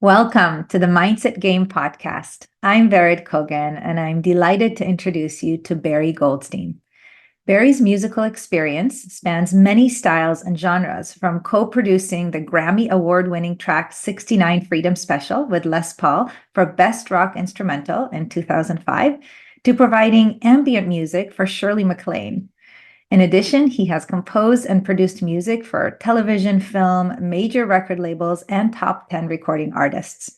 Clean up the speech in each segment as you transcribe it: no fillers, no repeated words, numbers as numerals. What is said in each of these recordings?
Welcome to the Mindset Game podcast. I'm Vered Kogan, and I'm delighted to introduce you to Barry Goldstein. Barry's musical experience spans many styles and genres, from co-producing the Grammy Award-winning track 69 Freedom Special with Les Paul for Best Rock Instrumental in 2005, to providing ambient music for Shirley MacLaine. In addition, he has composed and produced music for television, film, major record labels, and top 10 recording artists.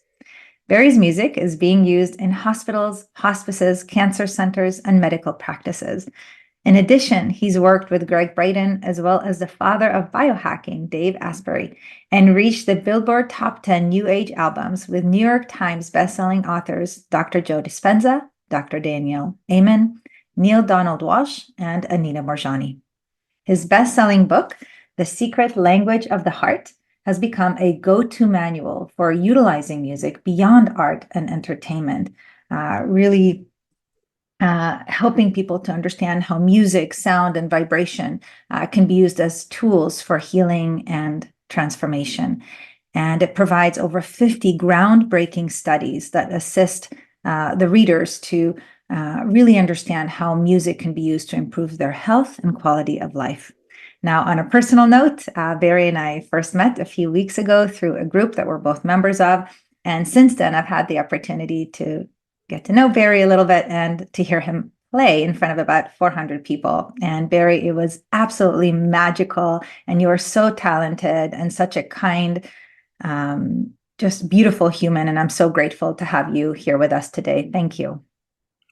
Barry's music is being used in hospitals, hospices, cancer centers, and medical practices. In addition, he's worked with Greg Braden as well as the father of biohacking, Dave Asprey, and reached the Billboard Top 10 New Age albums with New York Times bestselling authors Dr. Joe Dispenza, Dr. Daniel Amen, Neil Donald Walsh, and Anita Moorjani. His best-selling book, The Secret Language of the Heart, has become a go-to manual for utilizing music beyond art and entertainment, really helping people to understand how music, sound, and vibration can be used as tools for healing and transformation. And it provides over 50 groundbreaking studies that assist the readers to really understand how music can be used to improve their health and quality of life. Now, on a personal note, Barry and I first met a few weeks ago through a group that we're both members of. And since then, I've had the opportunity to get to know Barry a little bit and to hear him play in front of about 400 people. And Barry, it was absolutely magical. And you are so talented and such a kind, just beautiful human. And I'm so grateful to have you here with us today. Thank you.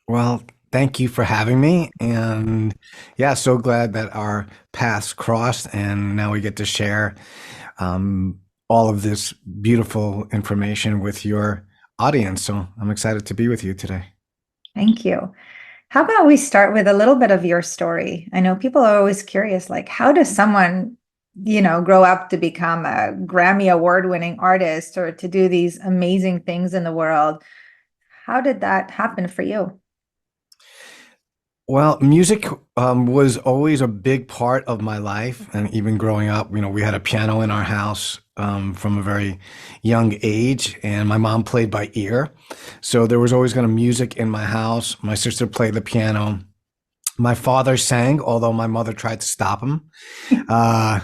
Well, thank you for having me. And yeah, so glad that our paths crossed and now we get to share all of this beautiful information with your audience. So I'm excited to be with you today. Thank you. How about we start with a little bit of your story? I know people are always curious, like, how does someone, grow up to become a Grammy Award-winning artist or to do these amazing things in the world? How did that happen for you? Well, music was always a big part of my life. And even growing up, we had a piano in our house from a very young age, and my mom played by ear. So there was always kind of music in my house. My sister played the piano. My father sang, although my mother tried to stop him. Uh,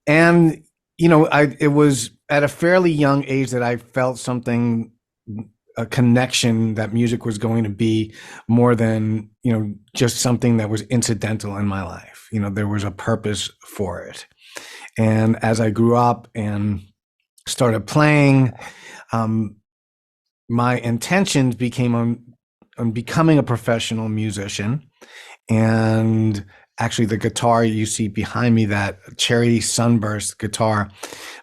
and, it was at a fairly young age that I felt something, a connection that music was going to be more than, just something that was incidental in my life. There was a purpose for it. And as I grew up and started playing, my intentions became on becoming a professional musician. And actually the guitar you see behind me, that cherry sunburst guitar,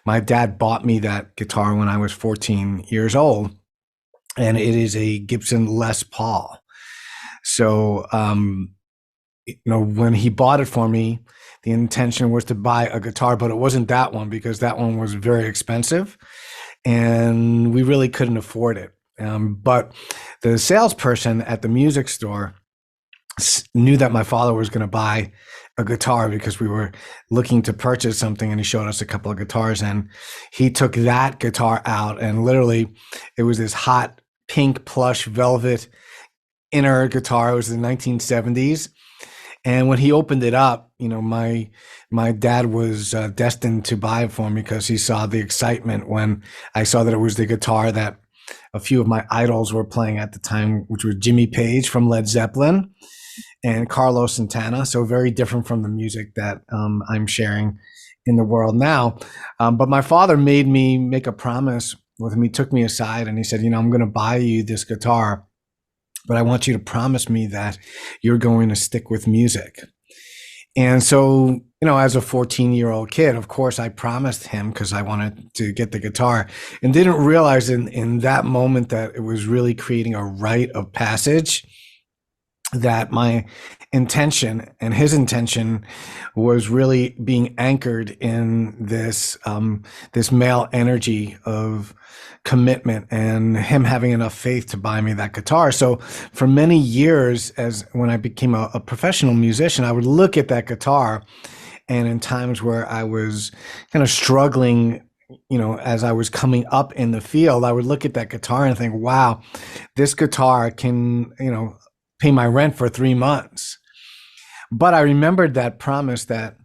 my dad bought me that guitar when I was 14 years old. And it is a Gibson Les Paul. So, when he bought it for me, the intention was to buy a guitar, but it wasn't that one because that one was very expensive and we really couldn't afford it. But the salesperson at the music store knew that my father was going to buy a guitar because we were looking to purchase something, and he showed us a couple of guitars, and he took that guitar out, and literally it was this hot pink plush velvet inner guitar. It was the 1970s. And when he opened it up, my dad was destined to buy it for me because he saw the excitement when I saw that it was the guitar that a few of my idols were playing at the time, which was Jimmy Page from Led Zeppelin and Carlos Santana. So very different from the music that I'm sharing in the world now. But my father made me make a promise with him. He took me aside and he said, I'm going to buy you this guitar, but I want you to promise me that you're going to stick with music. And so, as a 14-year-old kid, of course, I promised him because I wanted to get the guitar, and didn't realize in that moment that it was really creating a rite of passage, that my intention and his intention was really being anchored in this male energy of commitment and him having enough faith to buy me that guitar. So for many years, as when I became a professional musician, I would look at that guitar, and in times where I was kind of struggling as I was coming up in the field, I would look at that guitar and think, wow, this guitar can, pay my rent for 3 months. But I remembered that promise that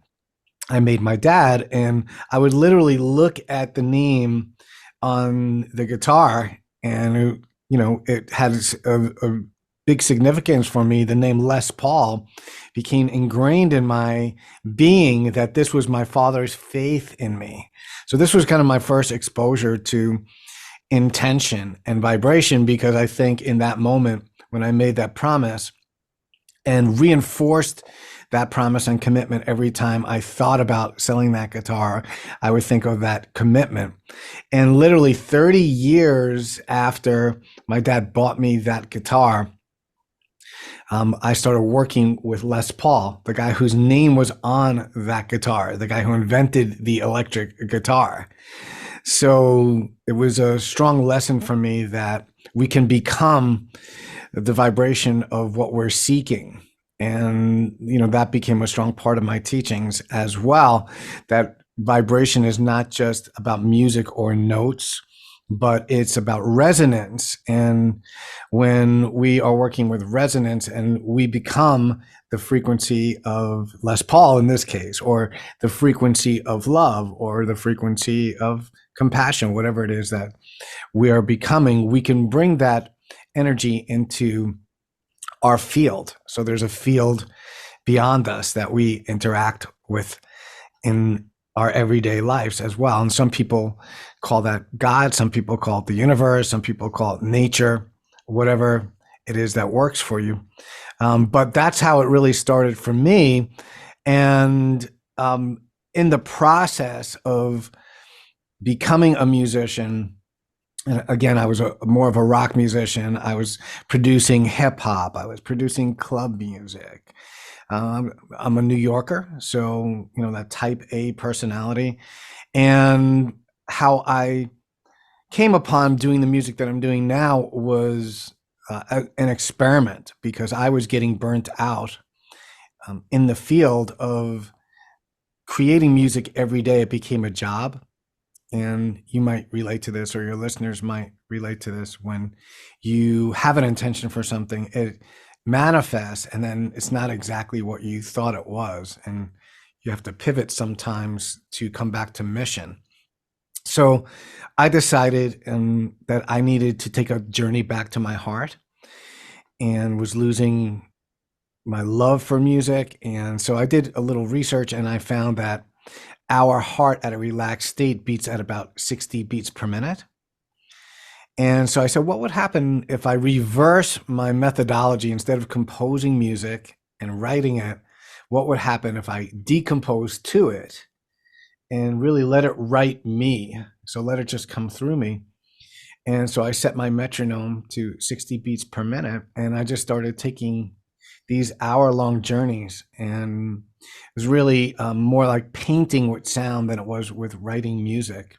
I made my dad, and I would literally look at the name on the guitar, and it had a big significance for me. The name Les Paul became ingrained in my being, that this was my father's faith in me. So this was kind of my first exposure to intention and vibration, because I think in that moment when I made that promise and reinforced that promise and commitment, every time I thought about selling that guitar, I would think of that commitment. And literally 30 years after my dad bought me that guitar, I started working with Les Paul, the guy whose name was on that guitar, the guy who invented the electric guitar. So it was a strong lesson for me that we can become the vibration of what we're seeking. And, that became a strong part of my teachings as well, that vibration is not just about music or notes, but it's about resonance. And when we are working with resonance and we become the frequency of Les Paul in this case, or the frequency of love, or the frequency of compassion, whatever it is that we are becoming, we can bring that energy into our field. So there's a field beyond us that we interact with in our everyday lives as well. And some people call that God, some people call it the universe, some people call it nature, whatever it is that works for you. But that's how it really started for me. And in the process of becoming a musician, and again, I was more of a rock musician. I was producing hip hop. I was producing club music. I'm a New Yorker, so that type A personality. And how I came upon doing the music that I'm doing now was an experiment, because I was getting burnt out in the field of creating music every day. It became a job. And you might relate to this, or your listeners might relate to this. When you have an intention for something, it manifests, and then it's not exactly what you thought it was. And you have to pivot sometimes to come back to mission. So I decided that I needed to take a journey back to my heart, and was losing my love for music. And so I did a little research, and I found that our heart at a relaxed state beats at about 60 beats per minute. And so I said, what would happen if I reverse my methodology? Instead of composing music and writing it, what would happen if I decompose to it and really let it write me? So let it just come through me. And so I set my metronome to 60 beats per minute, and I just started taking these hour-long journeys. And it was really more like painting with sound than it was with writing music.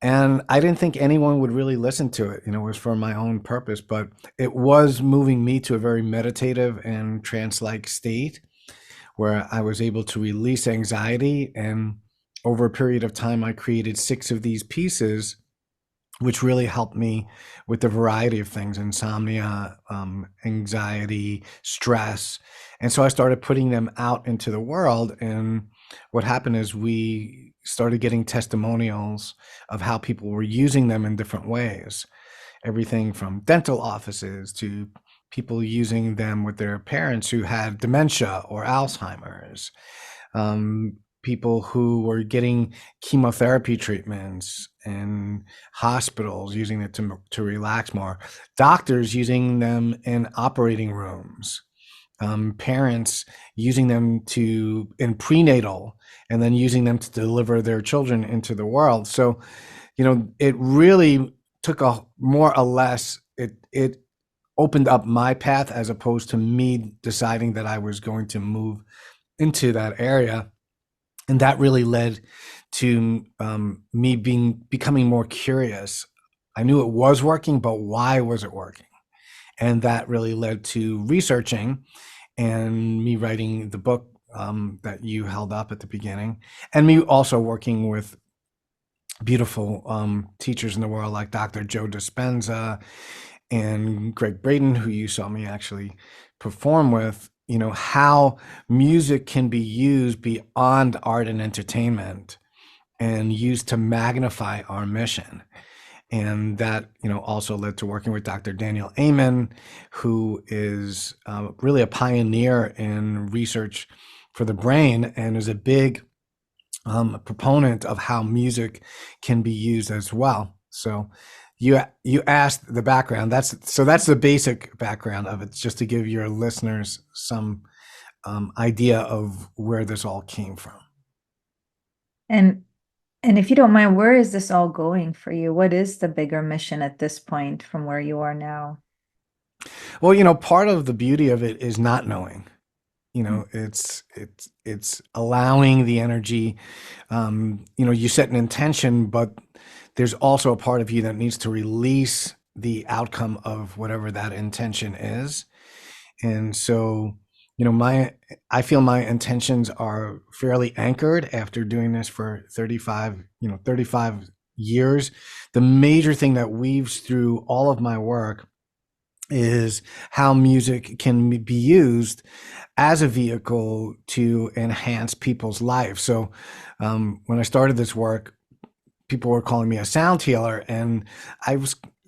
And I didn't think anyone would really listen to it. It was for my own purpose, but it was moving me to a very meditative and trance-like state, where I was able to release anxiety. And over a period of time, I created 6 of these pieces, which really helped me with the variety of things: insomnia, anxiety, stress. And so I started putting them out into the world. And what happened is we started getting testimonials of how people were using them in different ways. Everything from dental offices to people using them with their parents who had dementia or Alzheimer's. People who were getting chemotherapy treatments in hospitals, using it to relax more. Doctors using them in operating rooms. Parents using them in prenatal, and then using them to deliver their children into the world. So, it really took a more or less, it opened up my path, as opposed to me deciding that I was going to move into that area. And that really led to me becoming more curious. I knew it was working, but why was it working? And that really led to researching, and me writing the book that you held up at the beginning, and me also working with beautiful teachers in the world like Dr. Joe Dispenza and Greg Braden, who you saw me actually perform with, how music can be used beyond art and entertainment and used to magnify our mission. And that, also led to working with Dr. Daniel Amen, who is really a pioneer in research for the brain and is a big proponent of how music can be used as well. So you asked the background. That's the basic background of it, just to give your listeners some idea of where this all came from. And if you don't mind, where is this all going for you? What is the bigger mission at this point from where you are now? Well, part of the beauty of it is not knowing. It's allowing the energy. You set an intention, but there's also a part of you that needs to release the outcome of whatever that intention is. And so, I feel my intentions are fairly anchored after doing this for 35 years. The major thing that weaves through all of my work is how music can be used as a vehicle to enhance people's lives. So when I started this work, people were calling me a sound healer, and I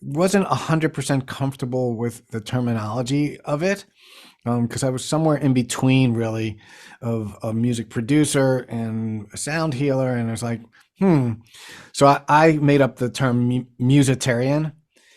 wasn't 100% comfortable with the terminology of it, because I was somewhere in between, really, of a music producer and a sound healer, and I was like, So I made up the term musitarian,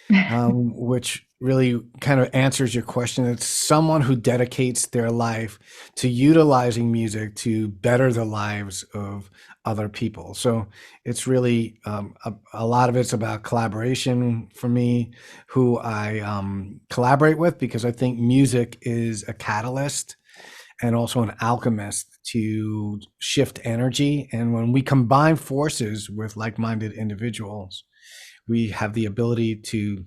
which really kind of answers your question. It's someone who dedicates their life to utilizing music to better the lives of other people. So it's really a lot of it's about collaboration for me, who I collaborate with, because I think music is a catalyst and also an alchemist to shift energy. And when we combine forces with like-minded individuals, we have the ability to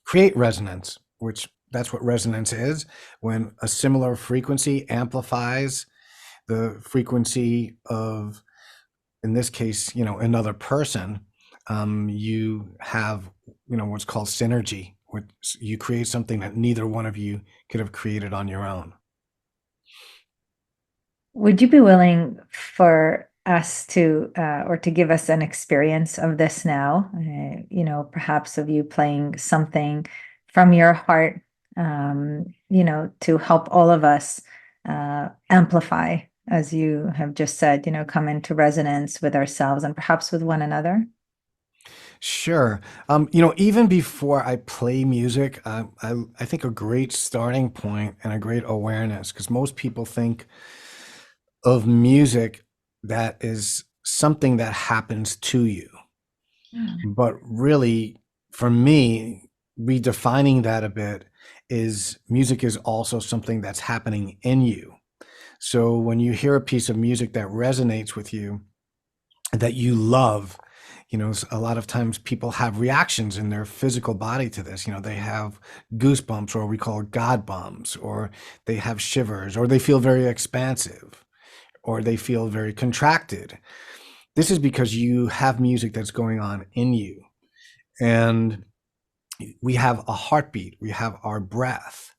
create resonance, which that's what resonance is. When a similar frequency amplifies the frequency of, in this case, another person, you have, what's called synergy, which you create something that neither one of you could have created on your own. Would you be willing for us to, or to give us an experience of this now? Perhaps of you playing something from your heart, to help all of us amplify, as you have just said, come into resonance with ourselves and perhaps with one another? Sure. Even before I play music, I think a great starting point and a great awareness, because most people think of music that is something that happens to you. But really, for me, redefining that a bit is music is also something that's happening in you. So when you hear a piece of music that resonates with you, that you love, a lot of times people have reactions in their physical body to this. They have goosebumps, or we call it God bumps, or they have shivers, or they feel very expansive, or they feel very contracted. This is because you have music that's going on in you. And we have a heartbeat, we have our breath.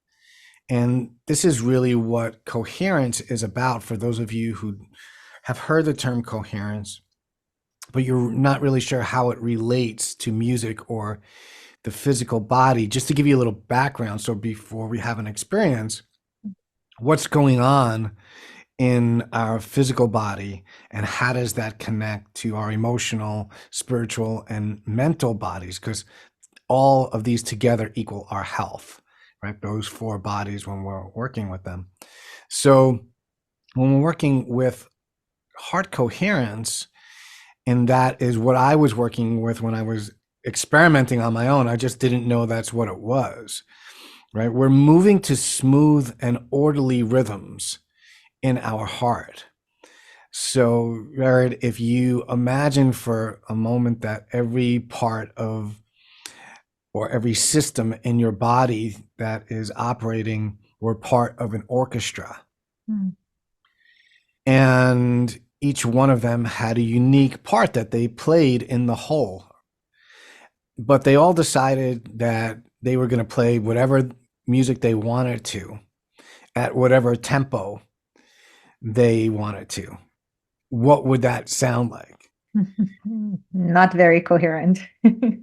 And this is really what coherence is about, for those of you who have heard the term coherence, but you're not really sure how it relates to music or the physical body. Just to give you a little background, so before we have an experience, what's going on in our physical body, and how does that connect to our emotional, spiritual, and mental bodies? Because all of these together equal our health, right? Those four bodies when we're working with them. So when we're working with heart coherence, and that is what I was working with when I was experimenting on my own, I just didn't know that's what it was, right? We're moving to smooth and orderly rhythms in our heart. So, Jared, if you imagine for a moment that every part of, or every system in your body that is operating, were part of an orchestra. Mm. And each one of them had a unique part that they played in the whole. But they all decided that they were going to play whatever music they wanted to at whatever tempo they wanted to. What would that sound like? Not very coherent.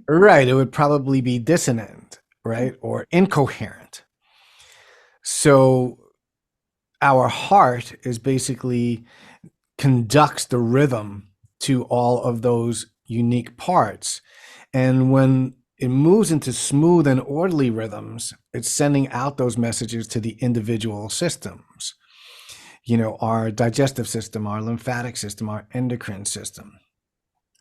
Right. It would probably be dissonant, right? Or incoherent. So our heart is basically conducts the rhythm to all of those unique parts. And when it moves into smooth and orderly rhythms, it's sending out those messages to the individual systems, our digestive system, our lymphatic system, our endocrine system.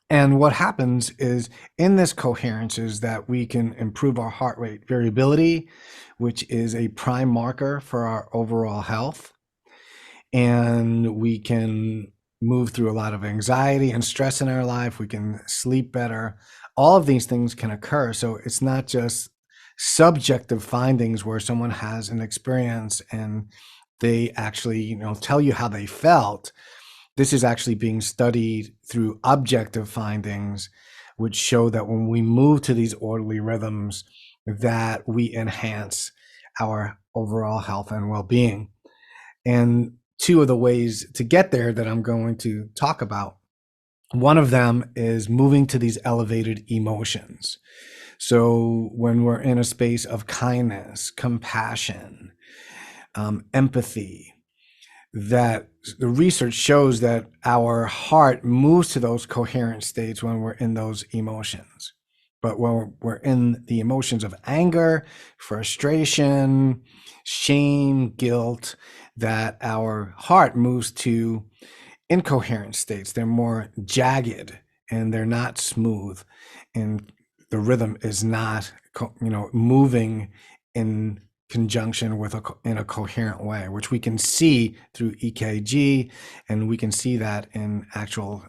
And what happens is in this coherence is that we can improve our heart rate variability, which is a prime marker for our overall health. And we can move through a lot of anxiety and stress in our life. We can sleep better. All of these things can occur. So it's not just subjective findings where someone has an experience and they actually, tell you how they felt. This is actually being studied through objective findings, which show that when we move to these orderly rhythms, that we enhance our overall health and well-being. And two of the ways to get there that I'm going to talk about, one of them is moving to these elevated emotions. So when we're in a space of kindness, compassion, empathy, that the research shows that our heart moves to those coherent states when we're in those emotions. But when we're in the emotions of anger, frustration, shame, guilt, that our heart moves to incoherent states. They're more jagged and they're not smooth, and the rhythm is not, moving in conjunction with in a coherent way, which we can see through EKG, and we can see that in actual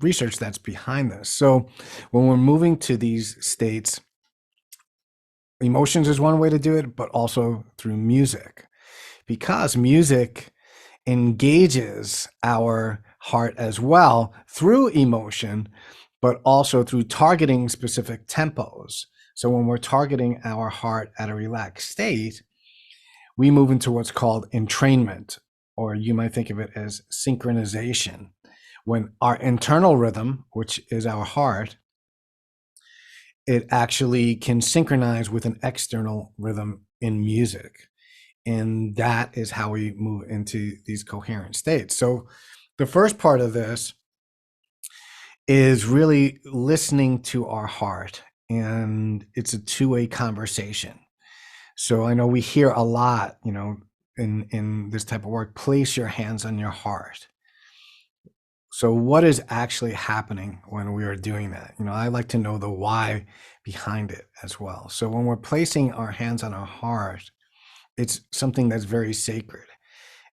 research that's behind this. So when we're moving to these states, emotions is one way to do it, but also through music, because music engages our heart as well through emotion, but also through targeting specific tempos. So when we're targeting our heart at a relaxed state, we move into what's called entrainment, or you might think of it as synchronization. When our internal rhythm, which is our heart, it actually can synchronize with an external rhythm in music. And that is how we move into these coherent states. So the first part of this is really listening to our heart, and it's a two-way conversation. So I know we hear a lot, in this type of work, place your hands on your heart. So what is actually happening when we are doing that? I like to know the why behind it as well. So when we're placing our hands on our heart, it's something that's very sacred.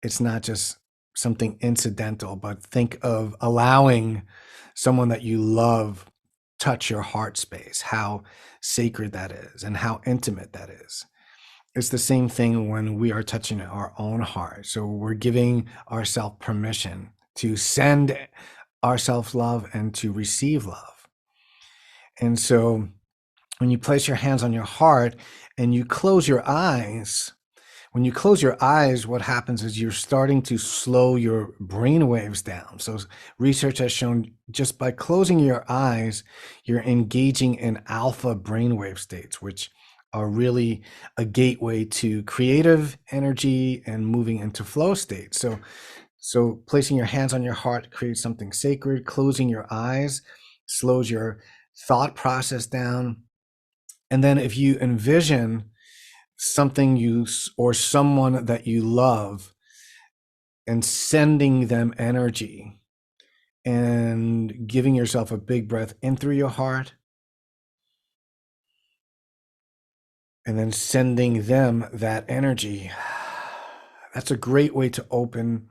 It's not just something incidental, but think of allowing someone that you love touch your heart space, how sacred that is and how intimate that is. It's the same thing when we are touching our own heart. So we're giving ourselves permission to send ourselves love and to receive love. And so when you place your hands on your heart and you close your eyes, when you close your eyes, what happens is you're starting to slow your brain waves down. So research has shown just by closing your eyes, you're engaging in alpha brainwave states, which are really a gateway to creative energy and moving into flow states. So placing your hands on your heart creates something sacred. Closing your eyes slows your thought process down. And then if you envision something or someone that you love and sending them energy and giving yourself a big breath in through your heart and then sending them that energy, that's a great way to open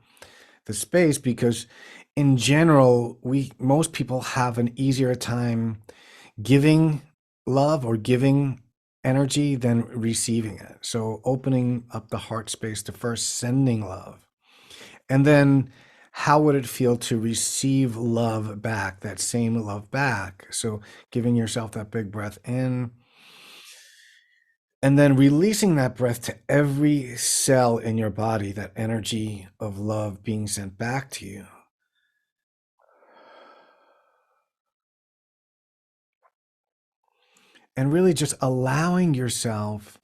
the space, because in general, most people have an easier time giving love or giving energy than receiving it. So opening up the heart space to first sending love, and then how would it feel to receive love back, that same love back? So giving yourself that big breath in and then releasing that breath to every cell in your body, that energy of love being sent back to you. And really just allowing yourself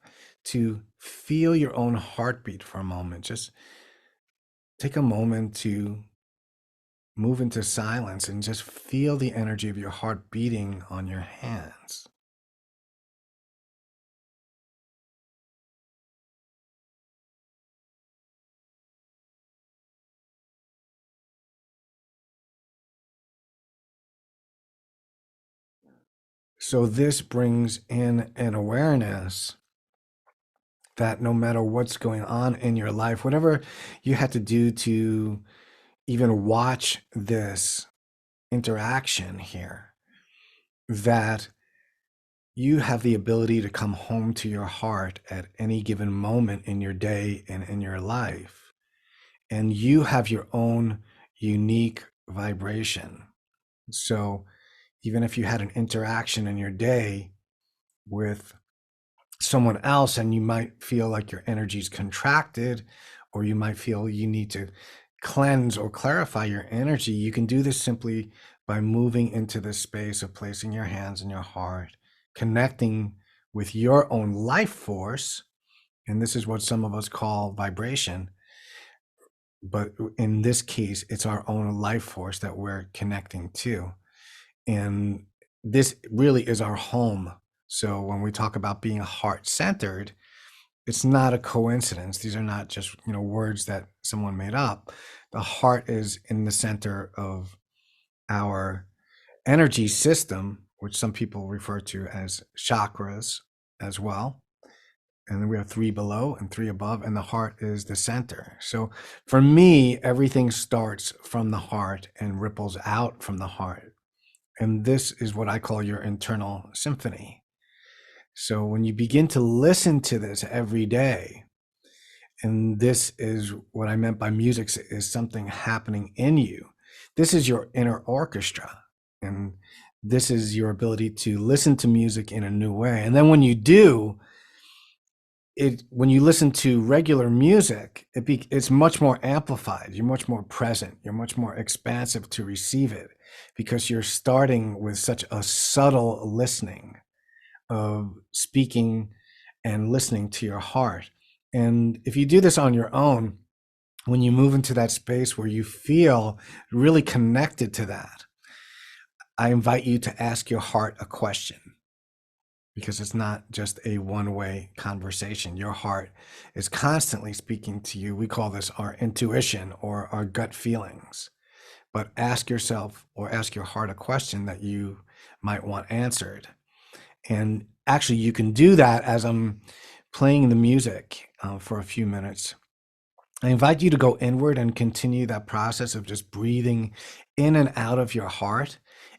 to feel your own heartbeat for a moment. Just take a moment to move into silence and just feel the energy of your heart beating on your hands. So this brings in an awareness that no matter what's going on in your life, whatever you had to do to even watch this interaction here, that you have the ability to come home to your heart at any given moment in your day and in your life. And you have your own unique vibration. So even if you had an interaction in your day with someone else and you might feel like your energy's contracted, or you might feel you need to cleanse or clarify your energy, you can do this simply by moving into the space of placing your hands in your heart, connecting with your own life force. And this is what some of us call vibration. But in this case, it's our own life force that we're connecting to. And this really is our home. So when we talk about being heart-centered, it's not a coincidence. These are not just, words that someone made up. The heart is in the center of our energy system, which some people refer to as chakras as well. And then we have 3 below and 3 above, and the heart is the center. So for me, everything starts from the heart and ripples out from the heart. And this is what I call your internal symphony. So when you begin to listen to this every day, and this is what I meant by music is something happening in you. This is your inner orchestra. And this is your ability to listen to music in a new way. And then when you do, when you listen to regular music, it's much more amplified. You're much more present. You're much more expansive to receive it because you're starting with such a subtle listening of speaking and listening to your heart. And if you do this on your own, when you move into that space where you feel really connected to that, I invite you to ask your heart a question, because it's not just a one-way conversation. Your heart is constantly speaking to you. We call this our intuition or our gut feelings. But ask yourself or ask your heart a question that you might want answered. And actually, you can do that as I'm playing the music for a few minutes. I invite you to go inward and continue that process of just breathing in and out of your heart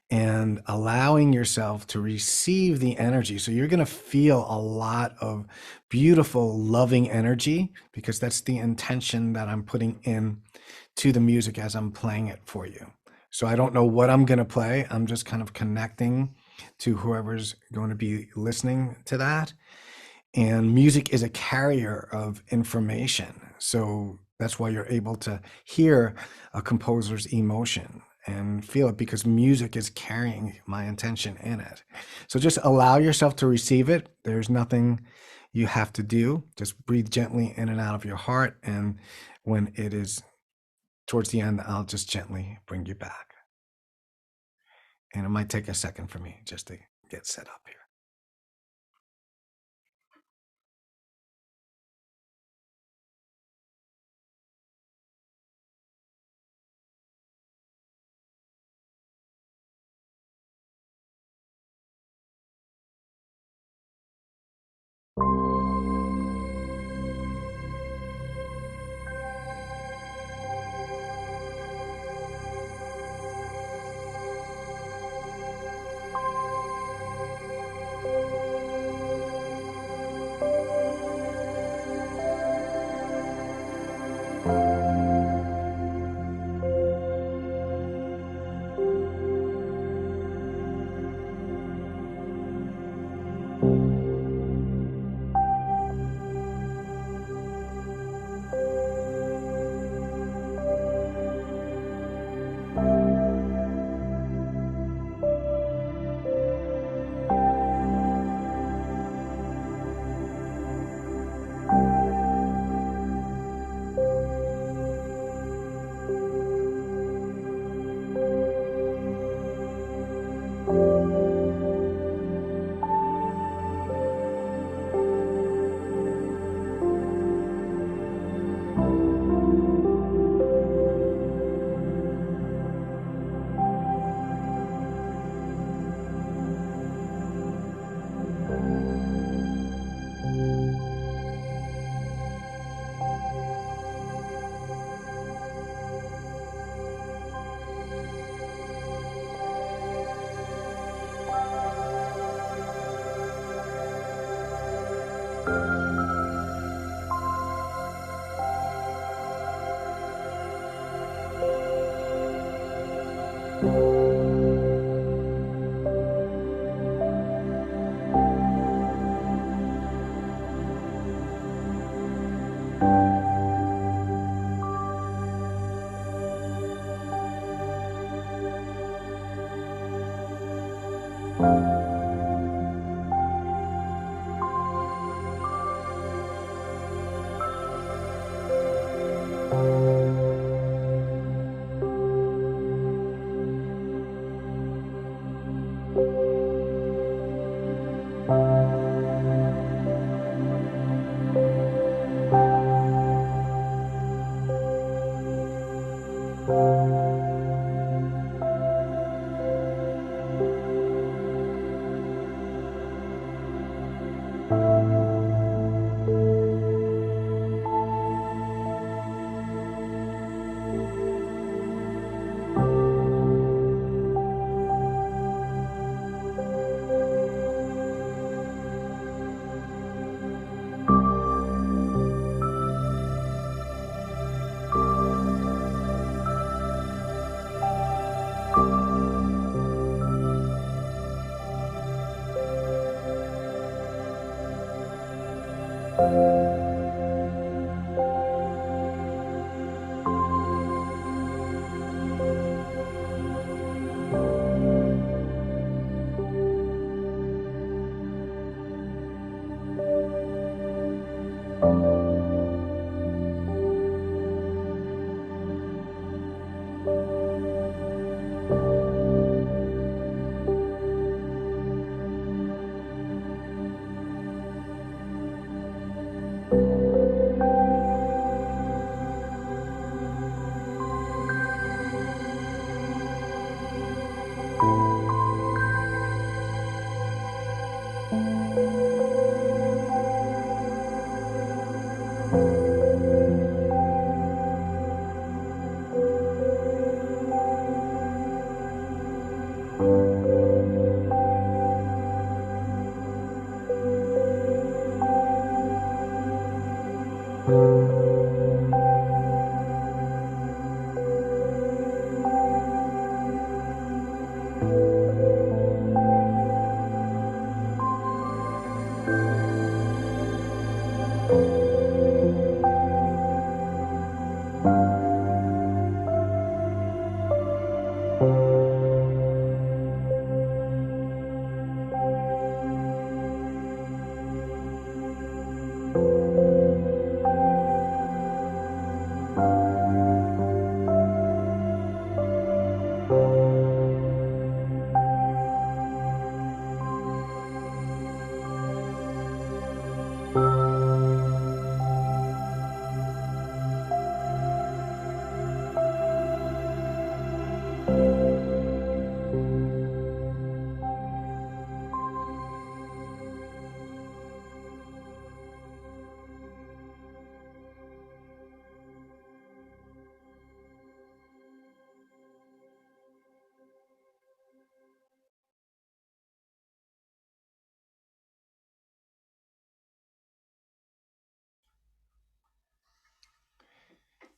and allowing yourself to receive the energy. So you're going to feel a lot of beautiful, loving energy, because that's the intention that I'm putting in to the music as I'm playing it for you. So I don't know what I'm going to play. I'm just kind of connecting to whoever's going to be listening to that. And music is a carrier of information. So that's why you're able to hear a composer's emotion and feel it, because music is carrying my intention in it. So just allow yourself to receive it. There's nothing you have to do. Just breathe gently in and out of your heart. And when it is towards the end, I'll just gently bring you back. And it might take a second for me just to get set up here.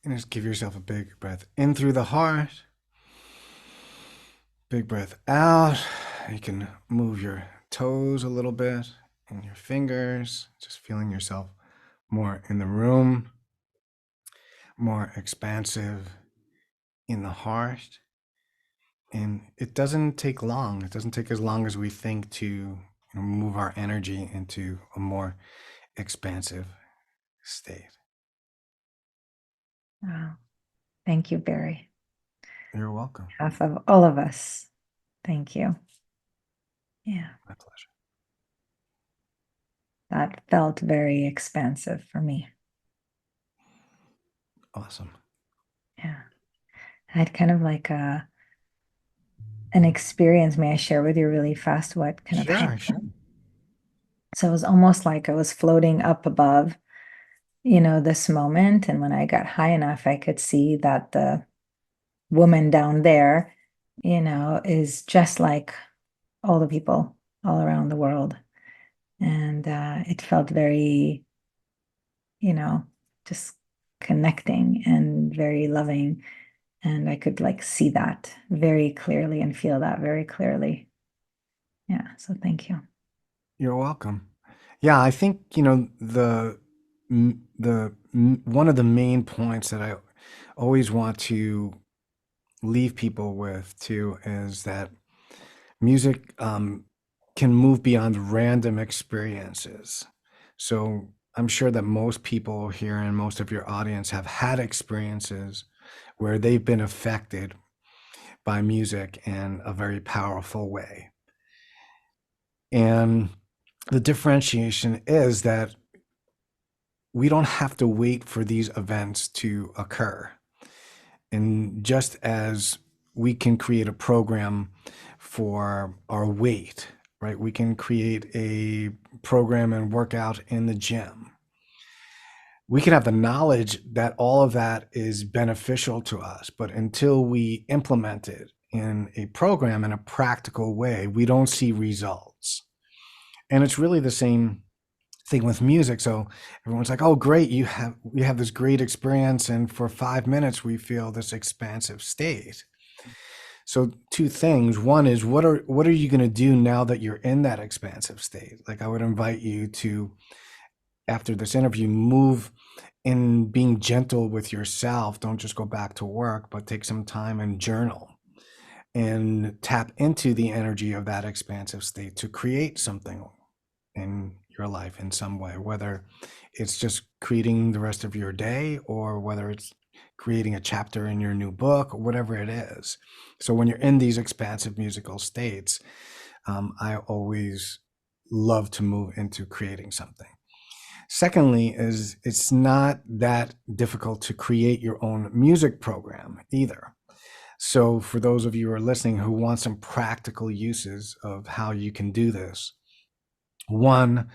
And just give yourself a big breath in through the heart. Big breath out. You can move your toes a little bit and your fingers, just feeling yourself more in the room, more expansive in the heart. And it doesn't take long. It doesn't take as long as we think to move our energy into a more expansive state. Wow. Thank you, Barry. You're welcome. Half of all of us. Thank you. Yeah, My pleasure. that felt very expansive for me. Awesome. Yeah. I had kind of like an experience. May I share with you really fast what kind of Sure, happened? sure. So it was almost like I was floating up above, this moment. And when I got high enough, I could see that the woman down there, is just like all the people all around the world. And it felt very, you know, just connecting and very loving. And I could like see that very clearly and feel that very clearly. Yeah. So thank you. You're welcome. Yeah, I think, one of the main points that I always want to leave people with too is that music can move beyond random experiences. So I'm sure that most people here and most of your audience have had experiences where they've been affected by music in a very powerful way. And the differentiation is that we don't have to wait for these events to occur. And just as we can create a program for our weight, right? We can create a program and workout in the gym. We can have the knowledge that all of that is beneficial to us, but until we implement it in a program in a practical way, we don't see results. And it's really the same thing with music. So everyone's like, "Oh, great, we have this great experience, and for 5 minutes we feel this expansive state." So two things. One is what are you going to do now that you're in that expansive state? Like I would invite you to, after this interview, move in being gentle with yourself. Don't just go back to work, but take some time and journal and tap into the energy of that expansive state to create something in your life in some way, whether it's just creating the rest of your day or whether it's creating a chapter in your new book, or whatever it is. So when you're in these expansive musical states, I always love to move into creating something. Secondly, is it's not that difficult to create your own music program either. So for those of you who are listening who want some practical uses of how you can do this, one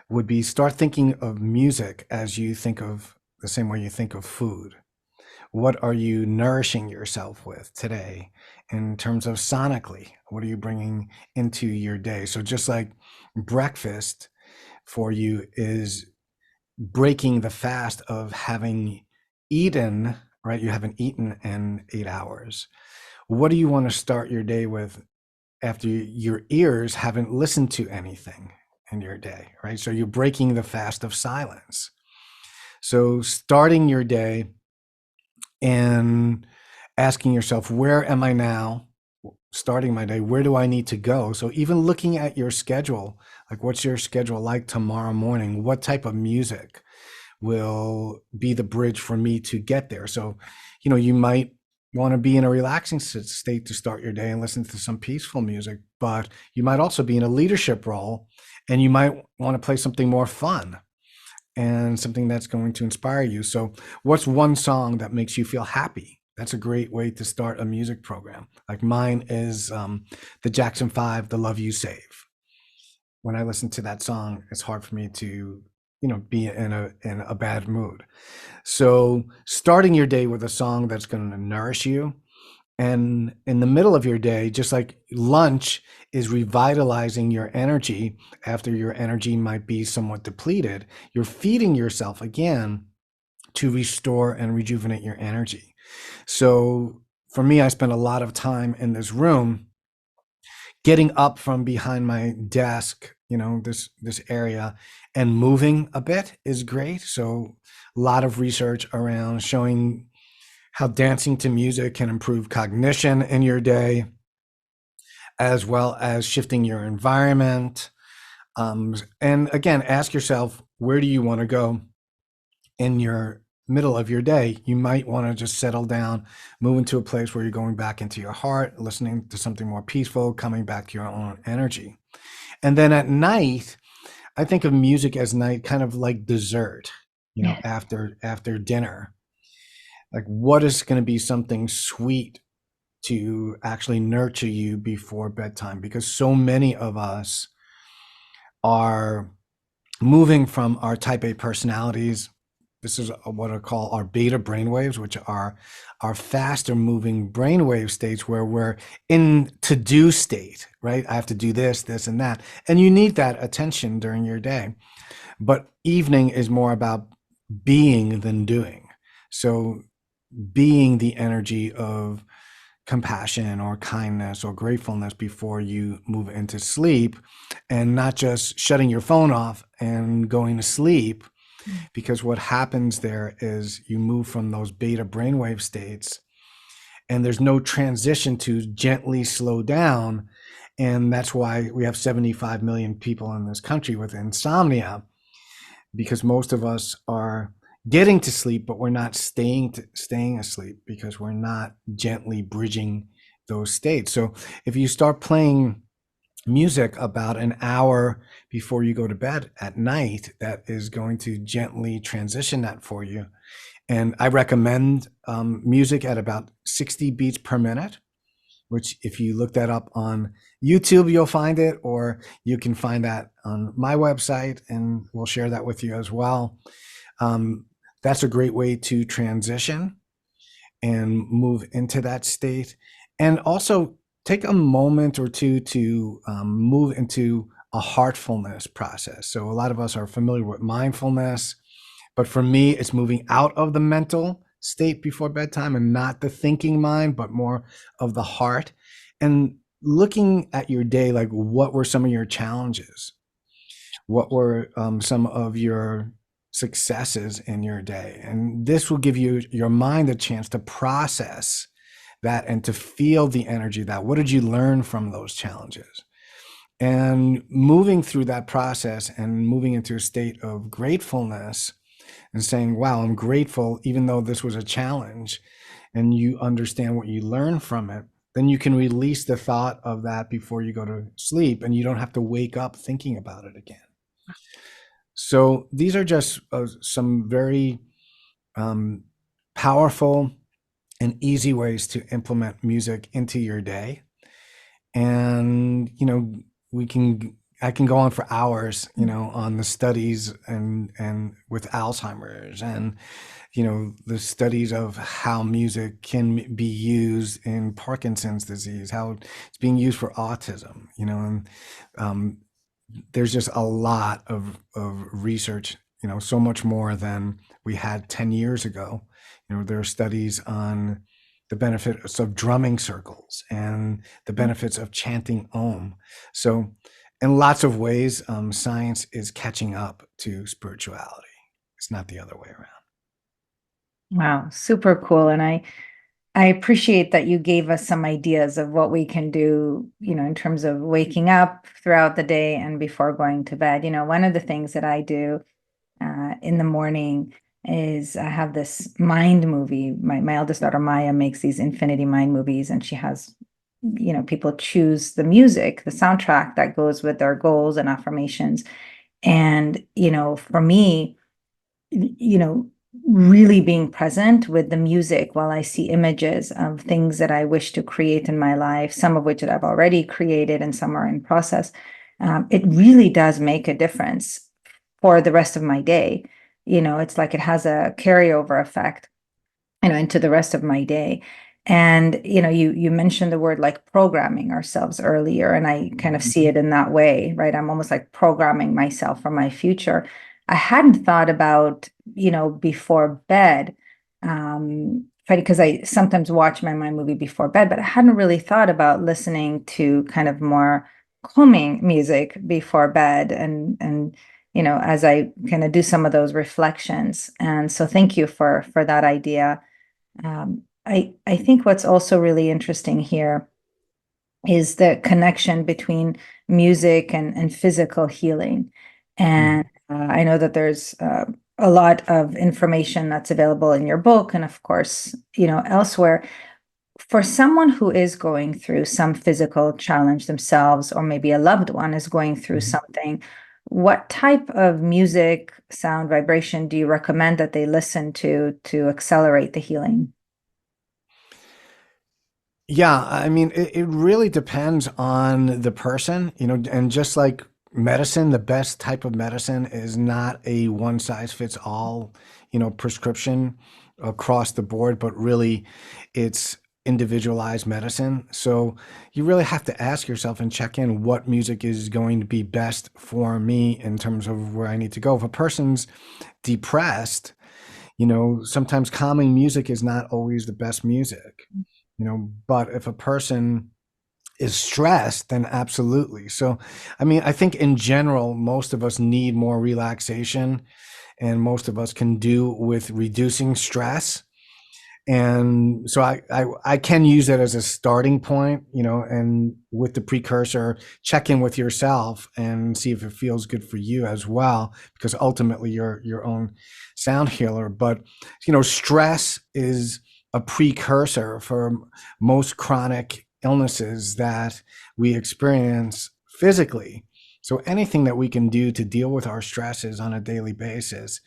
would be start thinking of music as you think of the same way you think of food. What are you nourishing yourself with today in terms of sonically? What are you bringing into your day? So just like breakfast for you is breaking the fast of having eaten, right? You haven't eaten in 8 hours. What do you want to start your day with after your ears haven't listened to anything in your day, right? So you're breaking the fast of silence. So starting your day and asking yourself, where am I now? Starting my day, where do I need to go? So even looking at your schedule, like what's your schedule like tomorrow morning? What type of music will be the bridge for me to get there? So, you might want to be in a relaxing state to start your day and listen to some peaceful music, but you might also be in a leadership role and you might want to play something more fun and something that's going to inspire you. So what's one song that makes you feel happy? That's a great way to start a music program. Like mine is the Jackson 5, The Love You Save. When I listen to that song, it's hard for me to, be in a bad mood. So starting your day with a song that's going to nourish you. And in the middle of your day, just like lunch is revitalizing your energy after your energy might be somewhat depleted, you're feeding yourself again to restore and rejuvenate your energy. So for me, I spend a lot of time in this room getting up from behind my desk, this area, and moving a bit is great. So a lot of research around showing how dancing to music can improve cognition in your day, as well as shifting your environment. And again, ask yourself, where do you want to go in your middle of your day? You might want to just settle down, move into a place where you're going back into your heart, listening to something more peaceful, coming back to your own energy. And then at night, I think of music as night kind of like dessert, Yeah. after dinner. Like what is going to be something sweet to actually nurture you before bedtime? Because so many of us are moving from our type A personalities. This is what I call our beta brainwaves, which are our faster moving brainwave states where we're in to-do state, right? I have to do this, this, and that. And you need that attention during your day. But evening is more about being than doing. So being the energy of compassion or kindness or gratefulness before you move into sleep, and not just shutting your phone off and going to sleep. Because what happens there is you move from those beta brainwave states, and there's no transition to gently slow down. And that's why we have 75 million people in this country with insomnia, because most of us are getting to sleep, but we're not staying asleep because we're not gently bridging those states. So if you start playing music about an hour before you go to bed at night, that is going to gently transition that for you. And I recommend music at about 60 beats per minute, which if you look that up on YouTube, you'll find it, or you can find that on my website, and we'll share that with you as well. That's a great way to transition and move into that state. And also take a moment or two to move into a heartfulness process. So a lot of us are familiar with mindfulness, but for me, it's moving out of the mental state before bedtime and not the thinking mind, but more of the heart, and looking at your day, like what were some of your challenges? What were some of your successes in your day? And this will give you your mind a chance to process that and to feel the energy of that. What did you learn from those challenges? And moving through that process and moving into a state of gratefulness and saying, wow, I'm grateful, even though this was a challenge, and you understand what you learned from it, then you can release the thought of that before you go to sleep, and you don't have to wake up thinking about it again. So these are just some very powerful and easy ways to implement music into your day. And, I can go on for hours, on the studies and with Alzheimer's, and, the studies of how music can be used in Parkinson's disease, how it's being used for autism, and there's just a lot of research, so much more than we had 10 years ago. There are studies on the benefits of drumming circles and the benefits of chanting Om. So in lots of ways, science is catching up to spirituality. It's not the other way around. Wow, super cool. And I appreciate that you gave us some ideas of what we can do, in terms of waking up throughout the day and before going to bed. One of the things that I do in the morning is I have this mind movie. My eldest daughter, Maya, makes these infinity mind movies, and she has, people choose the music, the soundtrack that goes with their goals and affirmations. And, for me, really being present with the music while I see images of things that I wish to create in my life, some of which that I've already created and some are in process, it really does make a difference for the rest of my day. It's like it has a carryover effect, into the rest of my day. And, you mentioned the word like programming ourselves earlier, and I kind of see it in that way, right? I'm almost like programming myself for my future. I hadn't thought about, before bed, because I sometimes watch my mind movie before bed, but I hadn't really thought about listening to kind of more calming music before bed, and as I kind of do some of those reflections. And so thank you for that idea. I think what's also really interesting here is the connection between music and physical healing. And I know that there's a lot of information that's available in your book, and of course, elsewhere. For someone who is going through some physical challenge themselves, or maybe a loved one is going through something, what type of music, sound, vibration do you recommend that they listen to accelerate the healing? Yeah, I mean, it really depends on the person, and just like medicine, the best type of medicine is not a one size fits all, prescription across the board, but really it's individualized medicine. So you really have to ask yourself and check in what music is going to be best for me in terms of where I need to go. If a person's depressed, sometimes calming music is not always the best music, but if a person is stressed, then absolutely. So, I mean, I think in general, most of us need more relaxation, and most of us can do with reducing stress. And so I can use that as a starting point, and with the precursor, check in with yourself and see if it feels good for you as well, because ultimately you're your own sound healer. But, stress is a precursor for most chronic illnesses that we experience physically. So anything that we can do to deal with our stresses on a daily basis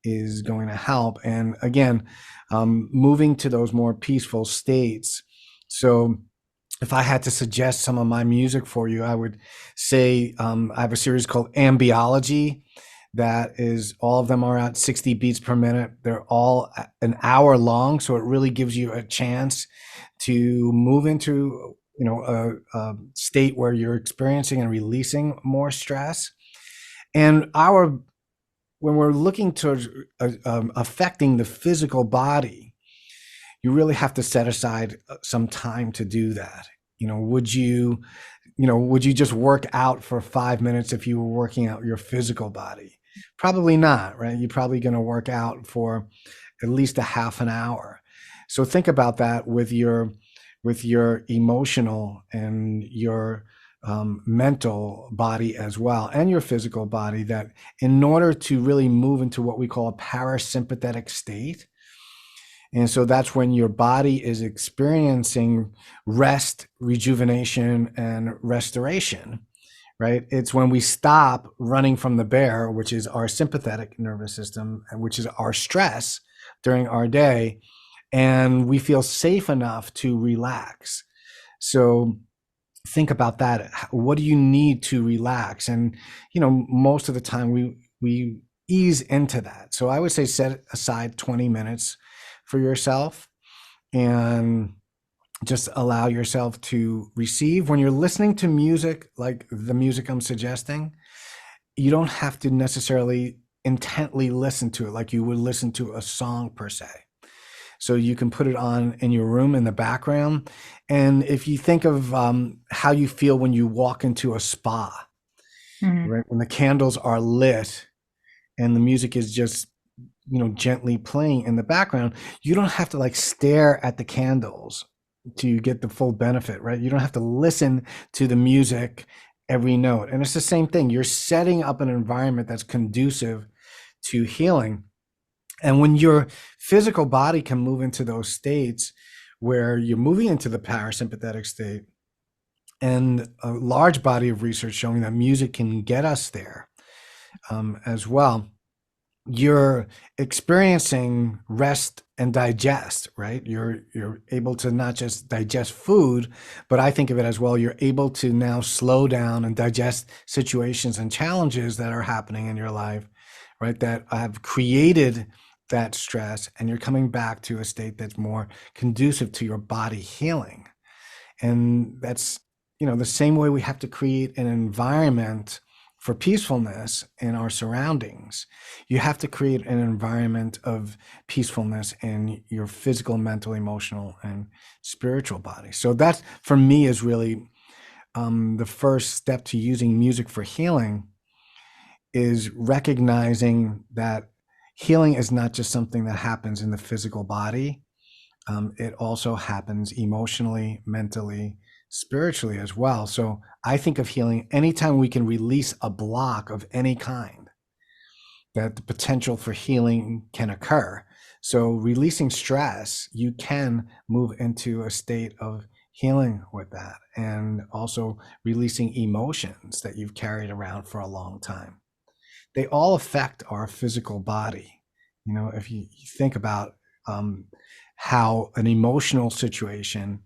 is going to help. And again, moving to those more peaceful states. So if I had to suggest some of my music for you, I would say I have a series called Ambiology. That is, all of them are at 60 beats per minute. They're all an hour long, so it really gives you a chance to move into a state where you're experiencing and releasing more stress. And when we're looking towards affecting the physical body, you really have to set aside some time to do that. Would you just work out for 5 minutes if you were working out your physical body? Probably not, right? You're probably going to work out for at least a half an hour. So think about that with your emotional and your mental body as well, and your physical body, that in order to really move into what we call a parasympathetic state. And so that's when your body is experiencing rest, rejuvenation, and restoration, right? It's when we stop running from the bear, which is our sympathetic nervous system, and which is our stress during our day, and we feel safe enough to relax. So think about that. What do you need to relax? And most of the time we ease into that. So I would say set aside 20 minutes for yourself and just allow yourself to receive. When you're listening to music, like the music I'm suggesting, you don't have to necessarily intently listen to it like you would listen to a song per se. So you can put it on in your room in the background. And if you think of how you feel when you walk into a spa, right? When the candles are lit and the music is just, gently playing in the background, you don't have to like stare at the candles to get the full benefit, right? You don't have to listen to the music every note. And it's the same thing. You're setting up an environment that's conducive to healing. And when your physical body can move into those states where you're moving into the parasympathetic state, and a large body of research showing that music can get us there as well, you're experiencing rest and digest, right? You're able to not just digest food, but I think of it as well, you're able to now slow down and digest situations and challenges that are happening in your life, right? That have created that stress, and you're coming back to a state that's more conducive to your body healing. And that's, the same way we have to create an environment for peacefulness in our surroundings. You have to create an environment of peacefulness in your physical, mental, emotional, and spiritual body. So that, for me, is really the first step to using music for healing, is recognizing that healing is not just something that happens in the physical body. It also happens emotionally, mentally, spiritually as well. So I think of healing anytime we can release a block of any kind, that the potential for healing can occur. So releasing stress, you can move into a state of healing with that, and also releasing emotions that you've carried around for a long time. They all affect our physical body. If you think about how an emotional situation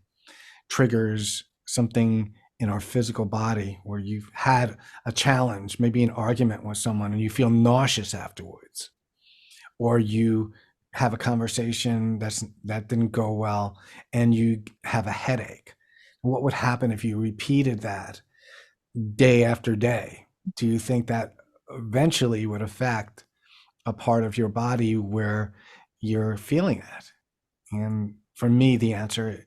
triggers something in our physical body, where you've had a challenge, maybe an argument with someone, and you feel nauseous afterwards, or you have a conversation that didn't go well and you have a headache. What would happen if you repeated that day after day? Do you think that eventually would affect a part of your body where you're feeling it? And for me, the answer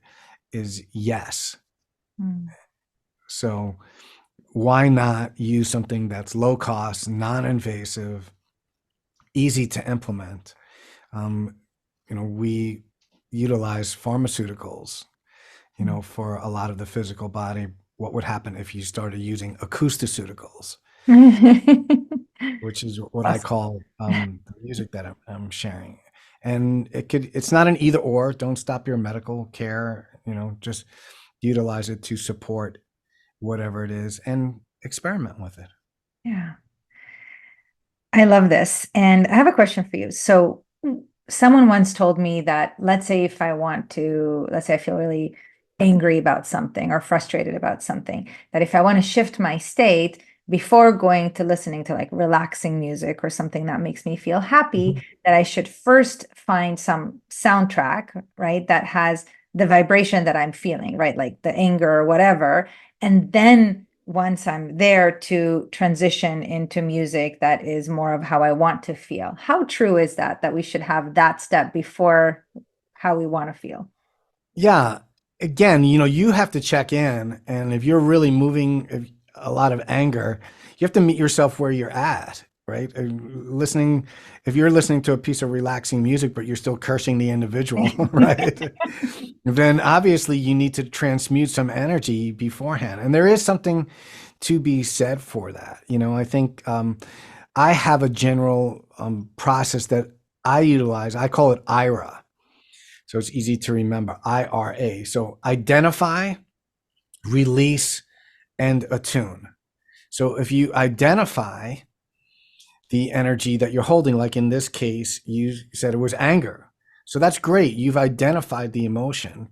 is yes. Mm. So why not use something that's low cost, non-invasive, easy to implement? Um, we utilize pharmaceuticals, for a lot of the physical body. What would happen if you started using acoustaceuticals, which is what I Awesome. call the music that I'm sharing. And it's not an either or. Don't stop your medical care, just utilize it to support whatever it is and experiment with it. Yeah. I love this. And I have a question for you. So, someone once told me that, let's say if I want to, let's say I feel really angry about something or frustrated about something, that if I want to shift my state before going to listening to like relaxing music or something that makes me feel happy, Mhm. that I should first find some soundtrack, right, that has the vibration that I'm feeling, right, like the anger or whatever. And then once I'm there to transition into music that is more of how I want to feel. How true is that, that we should have that step before how we want to feel? Yeah. Again, you have to check in. And if you're really moving a lot of anger, you have to meet yourself where you're at, right? If you're listening to a piece of relaxing music, but you're still cursing the individual, right? Then obviously you need to transmute some energy beforehand. And there is something to be said for that. I think I have a general process that I utilize. I call it IRA. So it's easy to remember, IRA. So identify, release, and attune. So if you identify the energy that you're holding, like in this case, you said it was anger. So that's great. You've identified the emotion.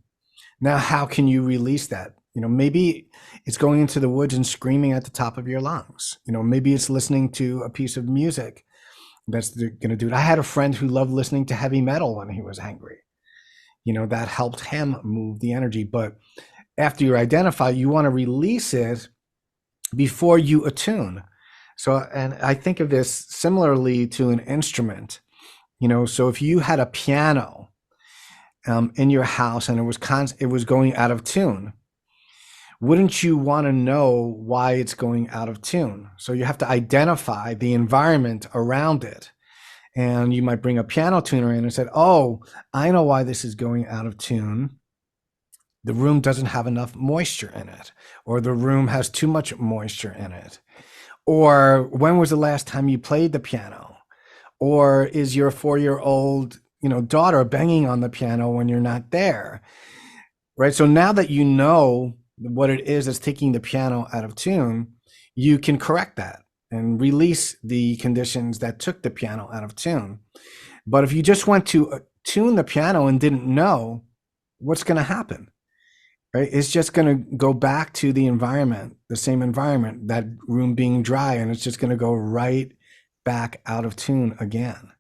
Now, how can you release that? Maybe it's going into the woods and screaming at the top of your lungs. Maybe it's listening to a piece of music that's going to do it. I had a friend who loved listening to heavy metal when he was angry. That helped him move the energy. But after you identify, you want to release it before you attune. So, and I think of this similarly to an instrument. So if you had a piano in your house and it was going out of tune, wouldn't you want to know why it's going out of tune? So you have to identify the environment around it. And you might bring a piano tuner in and said, "Oh, I know why this is going out of tune. The room doesn't have enough moisture in it, or the room has too much moisture in it. Or when was the last time you played the piano? Or is your 4-year-old, daughter banging on the piano when you're not there?" Right? So now that you know what it is that's taking the piano out of tune, you can correct that and release the conditions that took the piano out of tune. But if you just went to tune the piano and didn't know, what's going to happen? Right? It's just going to go back to the environment, the same environment, that room being dry, and it's just going to go right back out of tune again.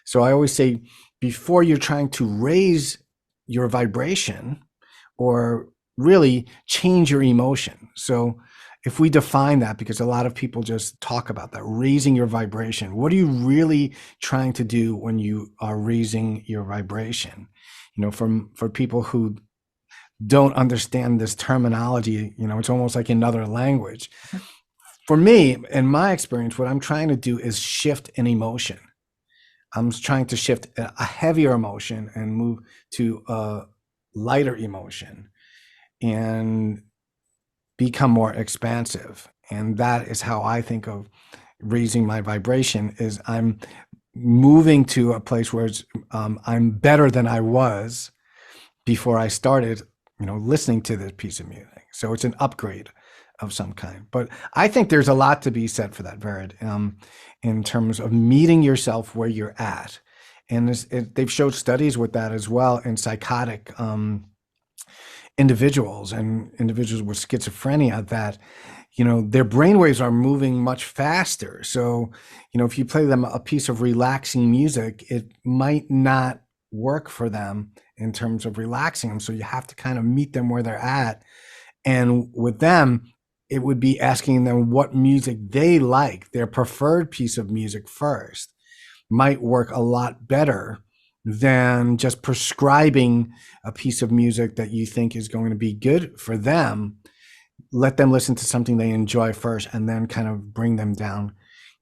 So I always say, before you're trying to raise your vibration or really change your emotion. So if we define that, because a lot of people just talk about that, raising your vibration, what are you really trying to do when you are raising your vibration? For people who don't understand this terminology, it's almost like another language. For me, in my experience, what I'm trying to do is shift an emotion. I'm trying to shift a heavier emotion and move to a lighter emotion and become more expansive. And that is how I think of raising my vibration, is I'm moving to a place where I'm better than I was before I started, listening to this piece of music. So it's an upgrade of some kind. But I think there's a lot to be said for that, Vered, in terms of meeting yourself where you're at. And they've showed studies with that as well in psychotic individuals and individuals with schizophrenia, that their brainwaves are moving much faster. So if you play them a piece of relaxing music, it might not work for them in terms of relaxing them. So you have to kind of meet them where they're at. And with them, it would be asking them what music they like. Their preferred piece of music first might work a lot better than just prescribing a piece of music that you think is going to be good for them. Let them listen to something they enjoy first and then kind of bring them down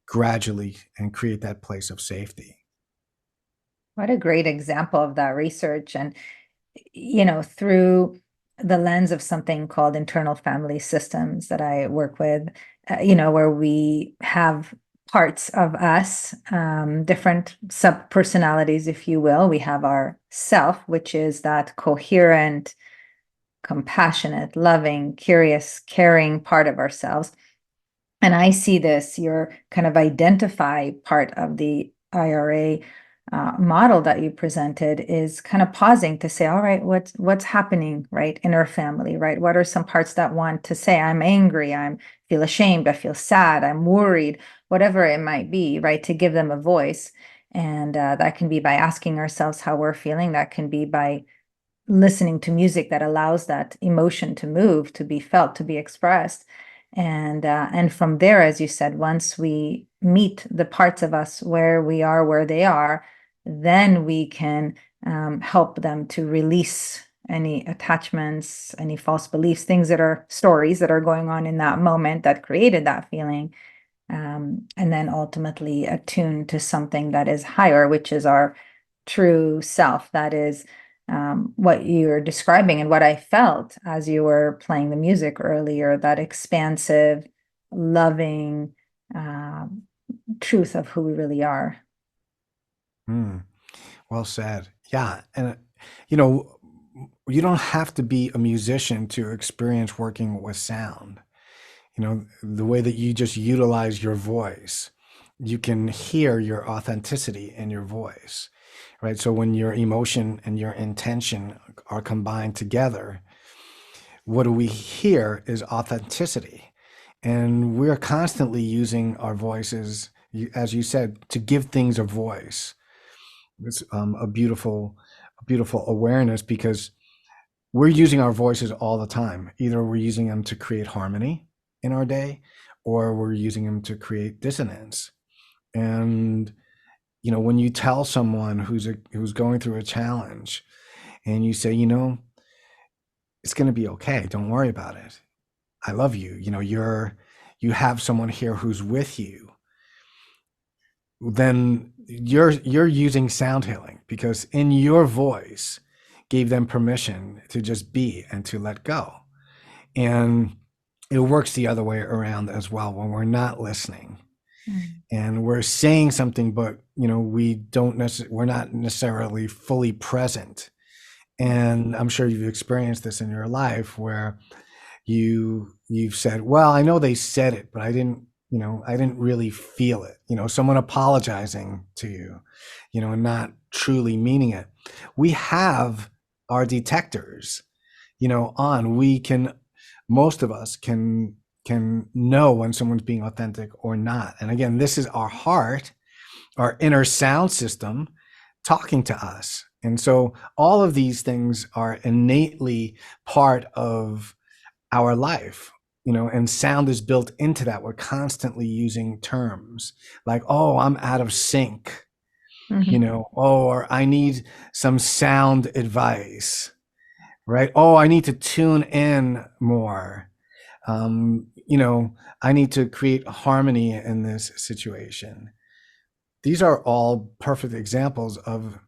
gradually and create that place of safety. What a great example of that research. And, through the lens of something called internal family systems that I work with, where we have parts of us, different sub personalities, if you will. We have our self, which is that coherent, compassionate, loving, curious, caring part of ourselves. And I see this, your kind of identify part of the IRA model that you presented is kind of pausing to say, all right, what's happening, right, in our family, right? What are some parts that want to say, I'm angry, I feel ashamed, I feel sad, I'm worried, whatever it might be, right? To give them a voice. And that can be by asking ourselves how we're feeling. That can be by listening to music that allows that emotion to move, to be felt, to be expressed. And from there, as you said, once we meet the parts of us where we are, where they are, then we can help them to release any attachments, any false beliefs, things that are stories that are going on in that moment that created that feeling. And then ultimately attune to something that is higher, which is our true self. That is what you're describing and what I felt as you were playing the music earlier, that expansive, loving truth of who we really are. Mm, well said. Yeah. And, you know, you don't have to be a musician to experience working with sound. The way that you just utilize your voice, you can hear your authenticity in your voice, right? So when your emotion and your intention are combined together, what do we hear is authenticity. And we're constantly using our voices, as you said, to give things a voice. It's a beautiful awareness because we're using our voices all the time. Either we're using them to create harmony in our day, or we're using them to create dissonance. And when you tell someone who's going through a challenge, and you say, it's going to be okay. Don't worry about it. I love you. You have someone here who's with you. Then you're using sound healing because in your voice gave them permission to just be and to let go. And it works the other way around as well when we're not listening and we're saying something, but we're not necessarily fully present. And I'm sure you've experienced this in your life where you've said, well, I know they said it, but I didn't really feel it. Someone apologizing to you, and not truly meaning it. We have our detectors, on. Most of us can know when someone's being authentic or not. And again, this is our heart, our inner sound system talking to us. And so all of these things are innately part of our life, and sound is built into that. We're constantly using terms like, oh, I'm out of sync, or I need some sound advice, right? Oh, I need to tune in more. I need to create harmony in this situation. These are all perfect examples of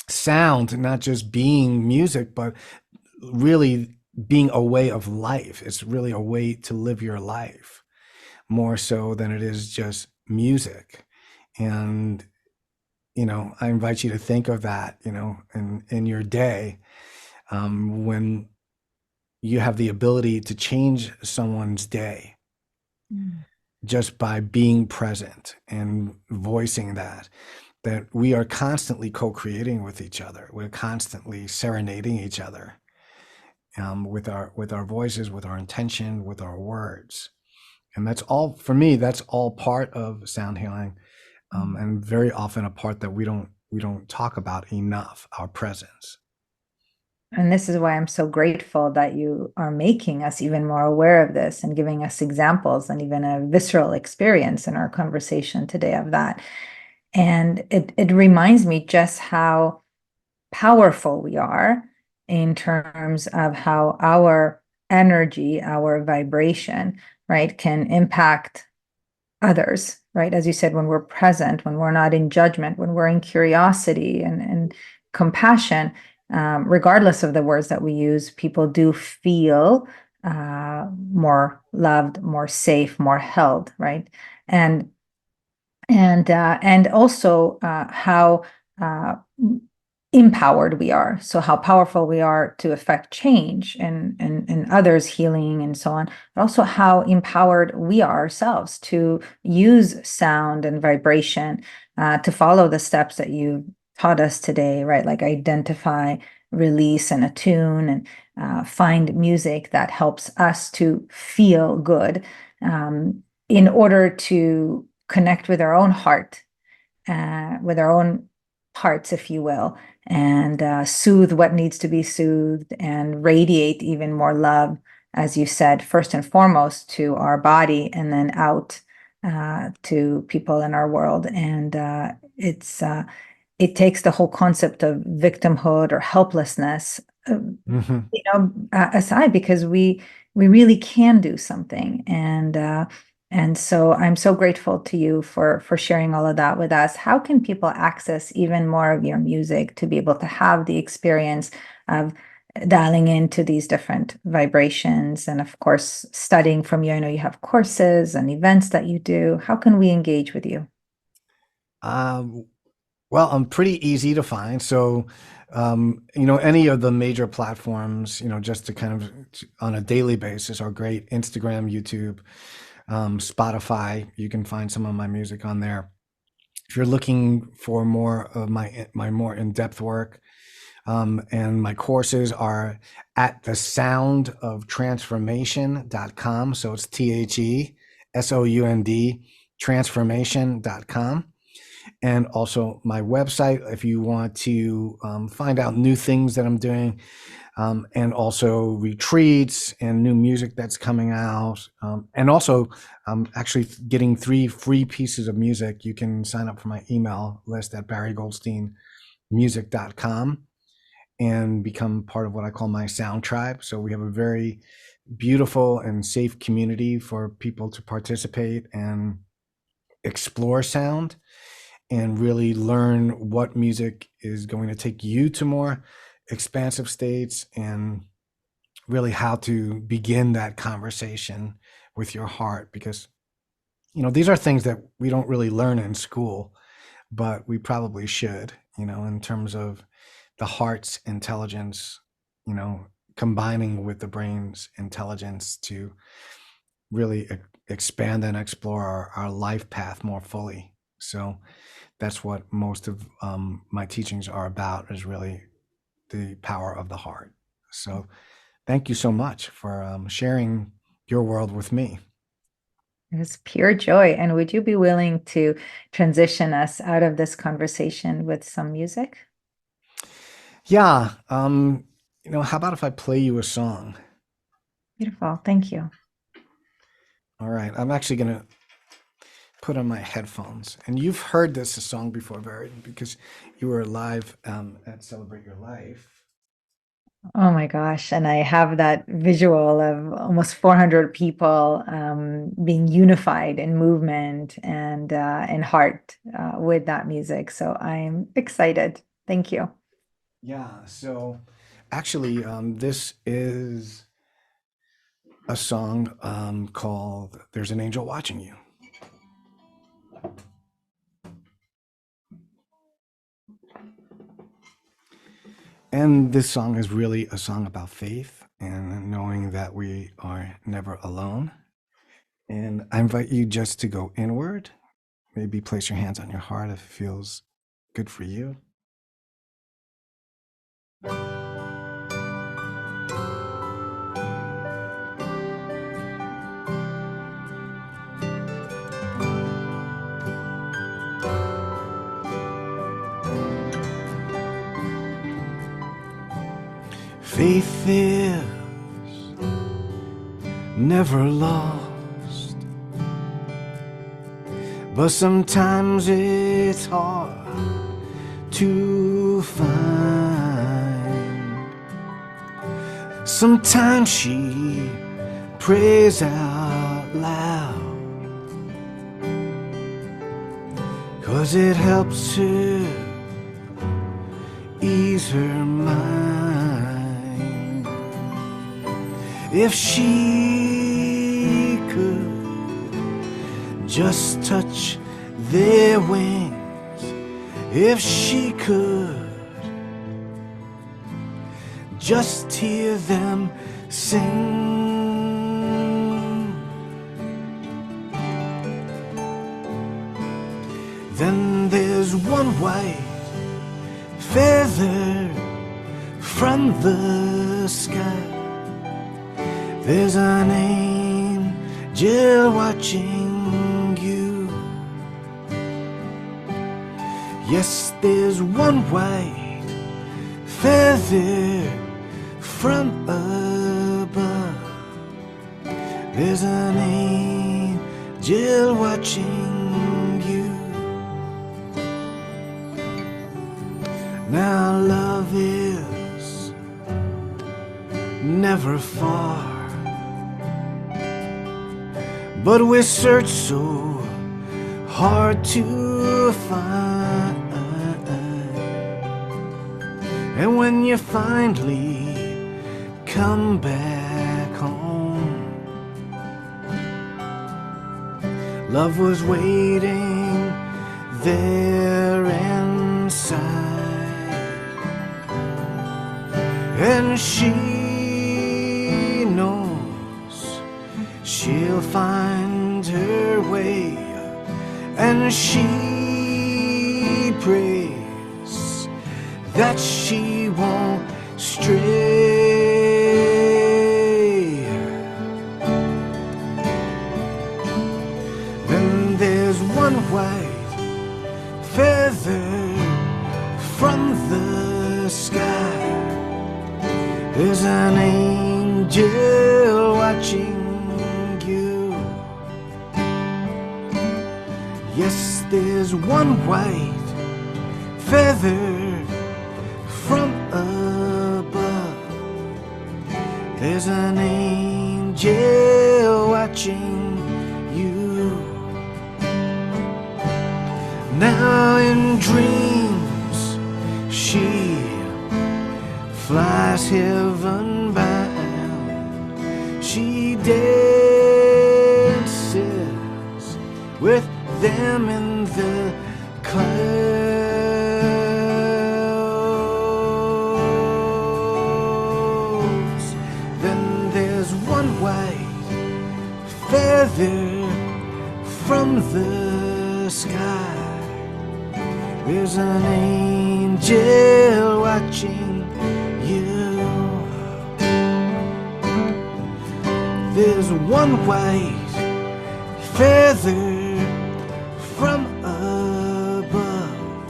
sound, not just being music, but really being a way of life. It's really a way to live your life more so than it is just music. And, I invite you to think of that, in your day, when you have the ability to change someone's day just by being present and voicing that we are constantly co-creating with each other. We're constantly serenading each other, with our voices, with our intention, with our words. And that's all, for me, that's all part of sound healing, and very often a part that we don't talk about enough, our presence. And this is why I'm so grateful that you are making us even more aware of this and giving us examples and even a visceral experience in our conversation today of that. And it reminds me just how powerful we are in terms of how our energy, our vibration, right, can impact others, right? As you said, when we're present, when we're not in judgment, when we're in curiosity and compassion, regardless of the words that we use, people do feel more loved, more safe, more held, right? And and also how uh, empowered we are. So how powerful we are to affect change and others, healing, and so on. But also how empowered we are ourselves to use sound and vibration to follow the steps that you taught us today, right? Like identify, release, and attune, and find music that helps us to feel good in order to connect with our own heart, with our own hearts, if you will, and soothe what needs to be soothed and radiate even more love, as you said, first and foremost to our body and then out to people in our world. And it takes the whole concept of victimhood or helplessness, Mhm. aside, because we really can do something. And so I'm so grateful to you for sharing all of that with us. How can people access even more of your music to be able to have the experience of dialing into these different vibrations and of course studying from you? I know you have courses and events that you do. How can we engage with you? Um, well, I'm pretty easy to find. So, any of the major platforms, just to kind of on a daily basis are great. Instagram, YouTube, Spotify. You can find some of my music on there. If you're looking for more of my more in-depth work, and my courses are at the sound of transformation.com. So it's THESOUND transformation.com. And also my website if you want to find out new things that I'm doing, and also retreats and new music that's coming out. And also, I'm actually getting 3 free pieces of music. You can sign up for my email list at barrygoldsteinmusic.com and become part of what I call my sound tribe. So we have a very beautiful and safe community for people to participate and explore sound and really learn what music is going to take you to more expansive states and really how to begin that conversation with your heart, because these are things that we don't really learn in school, but we probably should, in terms of the heart's intelligence, you know combining with the brain's intelligence to really expand and explore our life path more fully. So that's what most of my teachings are about, is really the power of the heart. So thank you so much for sharing your world with me. It was pure joy. And would you be willing to transition us out of this conversation with some music? Yeah. How about if I play you a song? Beautiful. Thank you. All right. I'm actually going to put on my headphones. And you've heard this song before, Barry, because you were live at Celebrate Your Life. Oh my gosh. And I have that visual of almost 400 people being unified in movement and in heart with that music. So I'm excited. Thank you. Yeah. So actually, this is a song called There's an Angel Watching You. And this song is really a song about faith and knowing that we are never alone. And I invite you just to go inward. Maybe place your hands on your heart if it feels good for you. Faith is never lost, but sometimes it's hard to find. Sometimes she prays out loud, 'cause it helps her ease her mind. If she could just touch their wings, if she could just hear them sing, then there's one white feather from the sky. There's an angel watching you. Yes, there's one white feather from above. There's an angel watching you. Now love is never far, but we search so hard to find. And when you finally come back home, love was waiting there inside, and she knows she'll find her way, and she prays that she won't stray. Then there's one white feather from the sky. There's an angel watching you. Yes, there's one white feather from above. There's an angel watching you. Now in dreams she flies heaven bound. She dances with them in the clouds. Then there's one white feather from the sky. There's an angel watching you. There's one white feather from above.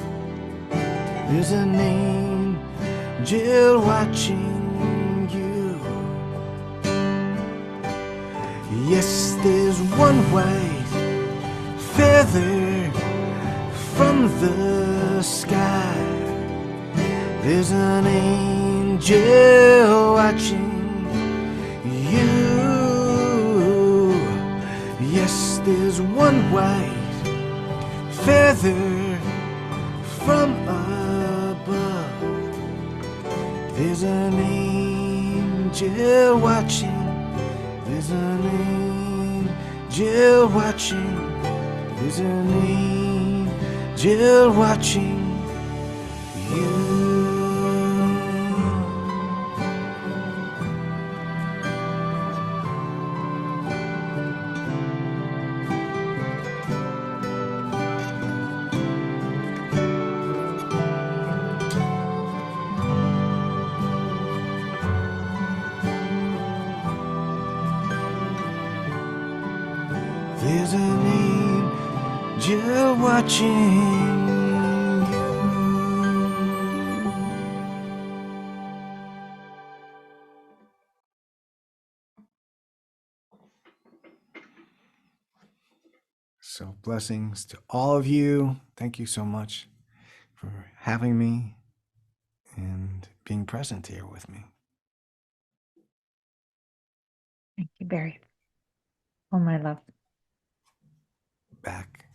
There's an angel watching you. Yes, there's one white feather from the sky. There's an angel watching you. Yes, there's one white feather from above. There's an angel watching. There's an angel watching. There's an angel watching you. There's an angel watching you. So Blessings to all of you. Thank you so much for having me and being present here with me. Thank you, Barry. Oh, my love. Back.